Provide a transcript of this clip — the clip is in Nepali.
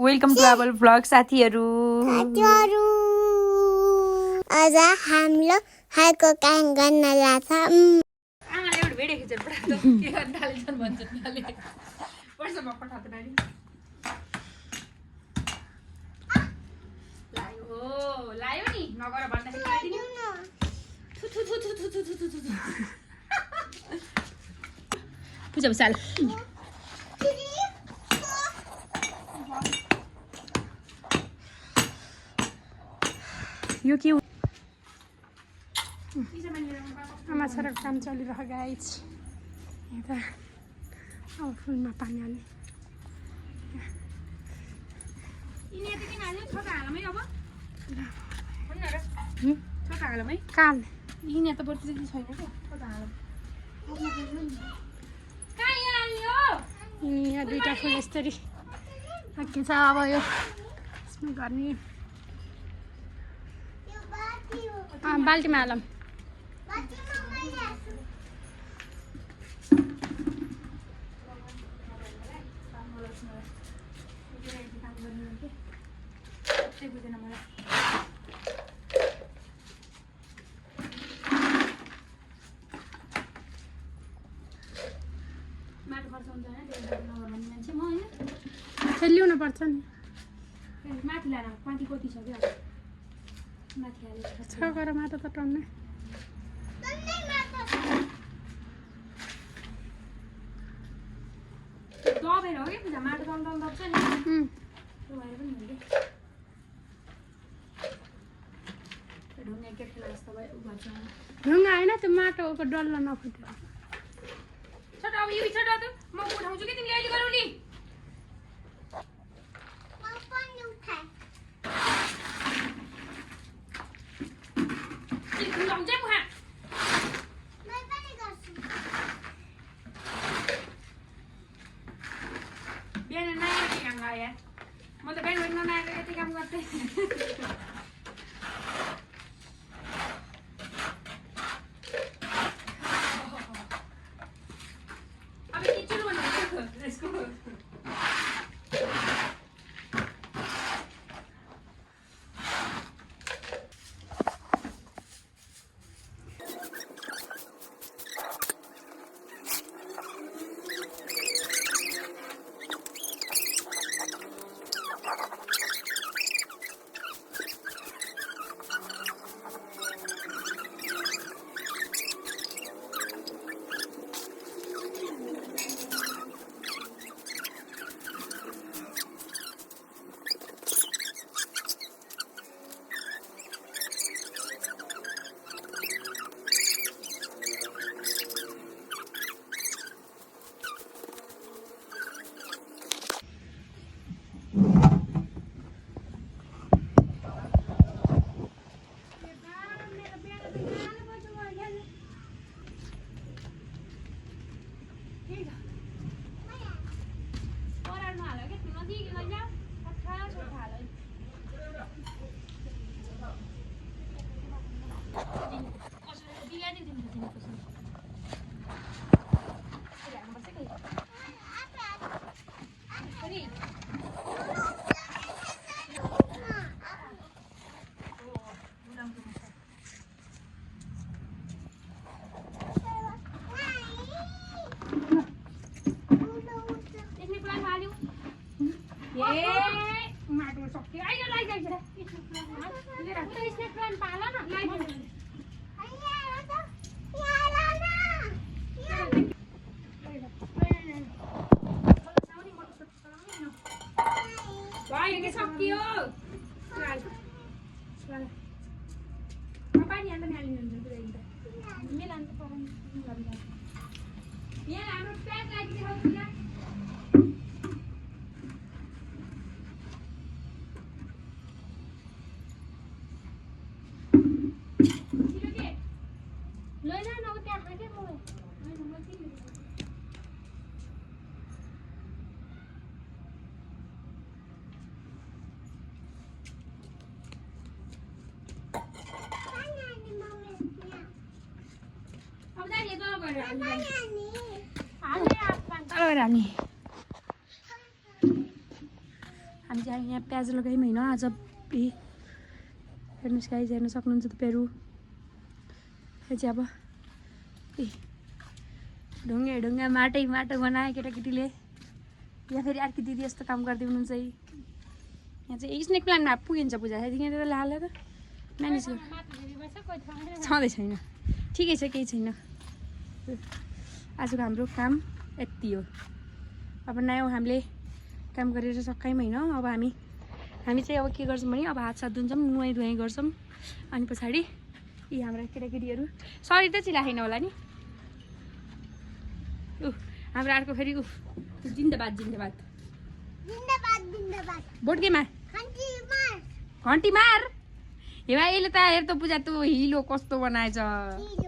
वेलकम टु आवर भ्लग साथीहरु। आज हाम्रो हालको काम गर्न लाग्छ। आमाले एउटा भिडियो खिचेर पठाएको के गर्न थालेछन् भन्छन् नाले वर्षमा पठाएको नानी लायो नि नगर भन्दाखेरि थु थु थु थु थु थु थु थु पूजा विशाल यो के आमा छोराको काम चलिरहेको गाइज यता अब फुलमा पानी हाल्ने काल यहाँ दुईवटा फुल यस्तरी के छ अब यो यसमा गर्ने बाल्टीमा हालौँ ल्याउनु पर्छ नि माथि ल्याएर माथि कति छ क्या माथि छ गर माटो त टन्ने दबेर हो कि पूजा माटो टन दब्छ नि त्यो भएर पनि हो कि ढुङ्गा एक खेला जस्तो भयो उ भन्छ ढुङ्गा होइन त्यो माटोको डल्लो नफुट्यो छोटो अब यो छोटो त म उठाउँछु कि तिमीले अहिले गरौ नि बिहान नआएर के काम गरे म त बिहान नआएर यति काम गर्थेँ अब के चुलो भन्नु यसको माटो सक्यो आइयो लाइदिन्छ सक्यो पानी हाल्दा हालिदिनुहुन्छ यहाँ हाम्रो प्याज राखिदिनुहोस् न हामी यहाँ प्याज लगायौँ होइन आज। हेर्नुहोस् गाइज, हेर्न सक्नुहुन्छ तपाईँहरू। यो चाहिँ अब ढुङ्गा माटो बनायो केटाकेटीले। या फेरि अर्की दिदी यस्तो काम गर्दै हुनुहुन्छ। यहाँ चाहिँ स्नेक प्लान्टमा पुगिन्छ पूजा त्यहाँदेखि हालेर म्यानेज छँदै छैन। ठिकै छ, केही छैन। आजको हाम्रो काम यति हो। अब नयाँ हामीले काम गरेर सकायौँ होइन। अब हामी चाहिँ अब के गर्छौँ भने अब हात साथ धुन्छौँ, नुहाइ गर्छौँ। अनि पछाडि यी हाम्रा केटाकेटीहरू सरी त चिलाएन होला नि। हाम्रो अर्को फेरि जिन्दाबाद बोट गेमा घन्टी मार। हे भाइ यसले त हेर त पूजा त हिलो कस्तो बनाएछ।